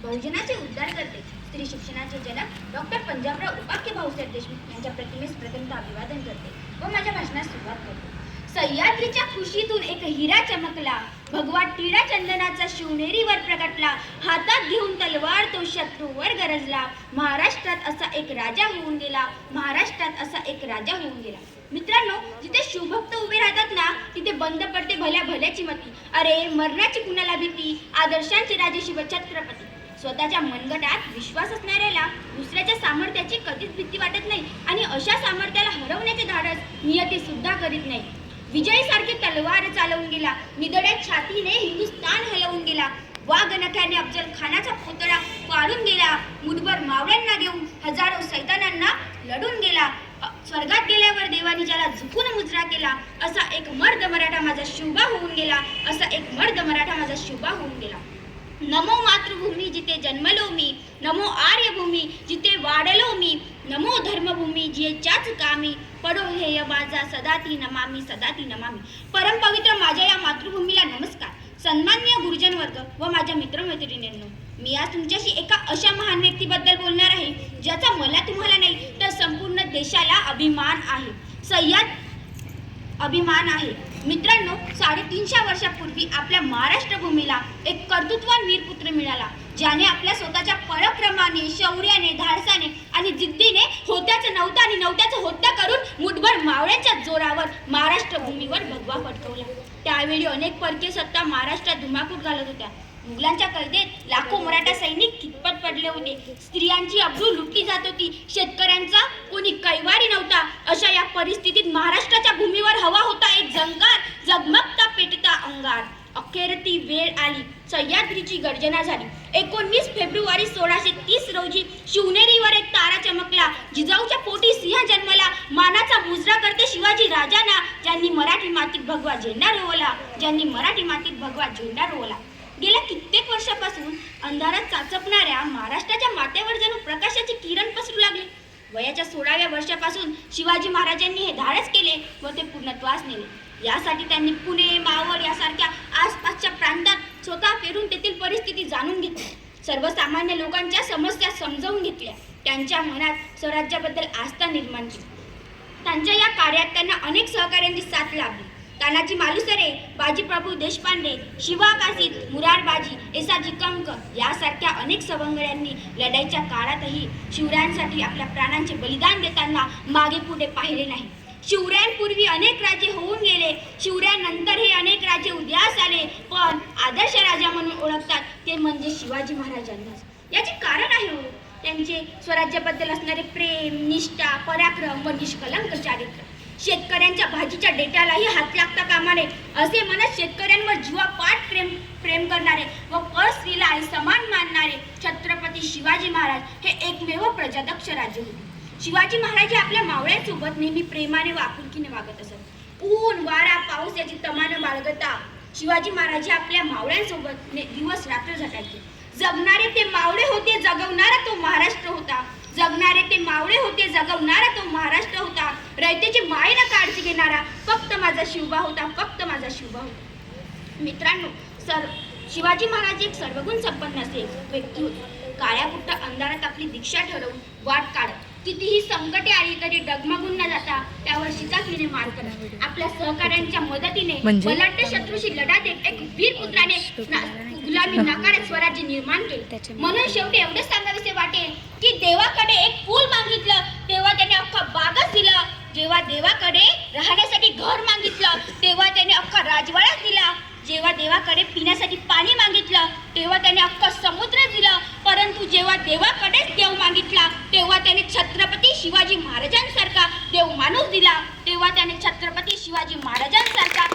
बहुजनाचे उद्धार करते. स्त्री शिक्षणाचे जनक डॉक्टर पंजाबराव उपाख्य भाऊसाहेब देशमुख यांच्या प्रतिमेस प्रथमतः अभिवादन करते व माझ्या भाषणास सुरुवात करते. सह्याद्रीच्या खुशीतून एक हिरा चमकला, भगवा टिळा चंदनाचा शिवनेरीवर प्रगटला, हातात घेऊन तलवार तो शत्रूवर गरजला, महाराष्ट्रात असा एक राजा होऊन गेला, महाराष्ट्रात असा एक राजा होऊन गेला. मित्रांनो, जिथे शिवभक्त उभे राहतात ना, तिथे बंद पडते भल्या भल्याची मती. अरे मरणाची कुणाला भीती, आदर्शांचे राजे शिवछत्रपती. स्वतःच्या मनगटात विश्वास असणाऱ्याला दुसऱ्याच्या सामर्थ्याची कधीच भीती वाटत नाही आणि अशा सामर्थ्याला हरवण्याचे धाडस नियती सुद्धा करीत नाही. विजयी सारखे तलवार चालवून गेला, निधड्या छातीने हिंदुस्थान हलवून गेला, वाघ नख्याने अफजल खानाचा पुतळा पाडून गेला, मुठभर मावळ्यांना घेऊन हजारो सैतानांना लढून गेला, स्वर्गात गेल्यावर देवानी ज्याला झुकून मुजरा केला, असा एक मर्द मराठा माझा शिवबा होऊन गेला, असा एक मर्द मराठा माझा शिवबा होऊन गेला. नमो मातृभूमी जिथे जन्मलो मी, नमो आर्यभूमी जिथे वाढलो मी, नमो धर्मभूमी जिच्याच कामी, पडो हेय बाजा सदा ती नमामी, सदा ती नमामी. परमपवित्र माझ्या या मातृभूमीला नमस्कार. सन्माननीय गुरुजन वर्ग व माझ्या मित्रमैत्रिणींनो, मी आज तुमच्याशी एका अशा महान व्यक्तीबद्दल बोलणार आहे ज्याचा मला तुम्हाला नाही तर संपूर्ण देशाला अभिमान आहे. अभिमान आहे. मित्रांनो, 350 वर्षापूर्वी आपल्या महाराष्ट्र भूमीला एक कर्तृत्ववान वीरपुत्र मिळाला, ज्याने आपल्या स्वतःच्या पराक्रमाने, शौर्याने, धाडसाने आणि जिद्दीने होत्याचं नव्हतं आणि नव्हत्याचं होतं करून मुठभर मावळ्यांच्या जोरावर महाराष्ट्र भूमीवर भगवा फडकवला. त्यावेळी अनेक परकीय सत्ता महाराष्ट्रात धुमाकूळ घालत होत्या. मुघलांच्या कैदेत लाखो मराठा सैनिक खितपत पडले होते. स्त्रियांची अब्रू लुटली जात होती. शेतकऱ्यांचा कोणी कैवारी नव्हता. अशा या परिस्थितीत महाराष्ट्राच्या भूमीवर हवा होता एक झंकार, जगमगता पेटता अंगार. अखेर ती वेळ आली. सह्याद्रीची गर्जना झाली. 19 फेब्रुवारी 1630 रोजी शिवनेरीवर एक तारा चमकला. जिजाऊच्या पोटी सिंह जन्मला. मानाचा मुजरा करते शिवाजी राजांना, ज्यांनी मराठी मातीत भगवा झेंडा रोवला, ज्यांनी मराठी मातीत भगवा झेंडा रोवला. गेल्या कित्येक वर्षापासून अंधारात चाचपणाऱ्या महाराष्ट्राच्या माथ्यावर जणू प्रकाशाचे किरण पसरू लागले. वयाच्या 16व्या वर्षापासून शिवाजी महाराजांनी हे धाडस केले व ते पूर्णत्वास नेले. यासाठी त्यांनी पुणे, मावळ यासारख्या आसपासच्या प्रांतात स्वतः फिरून तेथील परिस्थिती जाणून घेतली. सर्वसामान्य लोकांच्या समस्या समजावून घेतल्या. त्यांच्या मनात स्वराज्याबद्दल आस्था निर्माण केली. त्यांच्या या कार्यात त्यांना अनेक सहकाऱ्यांची साथ लाभली. तानाजी मालुसरे, बाजीप्रभू देशपांडे, शिवा काशीद, मुरारबाजी, येसाजी कंक यासारख्या अनेक सवंगड्यांनी लढाईच्या काळातही शिवरायांसाठी आपल्या प्राणांचे बलिदान देताना मागे पुढे पाहिले नाही. शिवरायांपूर्वी अनेक राजे होऊन गेले, शिवरायांनंतर हे अनेक राजे उदयास आले, पण आदर्श राजा म्हणून ओळखतात ते म्हणजे शिवाजी महाराजांनाच. याचे कारण आहे हो त्यांचे स्वराज्याबद्दल असणारे प्रेम, निष्ठा, पराक्रम व निष्कलंक चारित्र्य. शेतकऱ्यांच्या भाजीच्या डेट्यालाही हात लागता कामा नये असे म्हणत शेतकऱ्यांवर जीवापाड प्रेम करणारे व परस्त्रीला आई समान मानणारे छत्रपती शिवाजी महाराज हे एकमेव प्रजादक्ष राजे होते. शिवाजी महाराज हे आपल्या मावळ्यांसोबत नेहमी प्रेमाने व आपुलकीने वागत असत. ऊन, वारा, पाऊस याची तमानं बाळगता शिवाजी महाराज हे आपल्या मावळ्यांसोबत दिवस रात्र झटायचे. जगणारे ते मावळे होते, जगवणारा तो महाराष्ट्र होता. जगणारे ते मावळे होते, जगवणारा तो महाराष्ट्र होता. रयतेची मायेला काळजी घेणारा फक्त माझा शिवबा होता, फक्त माझा शिवबा होता. मित्रांनो, शिवाजी महाराज एक सर्वगुण संपन्न असे व्यक्ती होते. काळ्या कुट्ट अंधारात आपली दीक्षा ठरवून वाट काढत कितीही संकटे आली तरी डगमगून न जाता त्यावर शिताफीने मार करत आपल्या सहकाऱ्यांच्या मदतीने बलाढ्य शत्रूशी लढा देत एक वीर पुत्राने गुलामी नाकारत स्वराज्य निर्माण केले. म्हणून शेवटी एवढेच सांगावेसे वाटेल की देवाकडे एक फूल मागितलं तेव्हा त्याने अख्खा बागच दिला. जेव्हा देवाकडे राहण्यासाठी घर मागितलं तेव्हा त्याने अख्खा राजवाडाच दिला. जेव्हा देवाकडे पिण्यासाठी पाणी मागितलं तेव्हा त्याने अख्खा समुद्र दिलं. परंतु जेव्हा देवाकडेच देव मागितला तेव्हा त्याने छत्रपती शिवाजी महाराजांसारखा देव माणूस दिला. तेव्हा त्याने छत्रपती शिवाजी महाराजांसारखा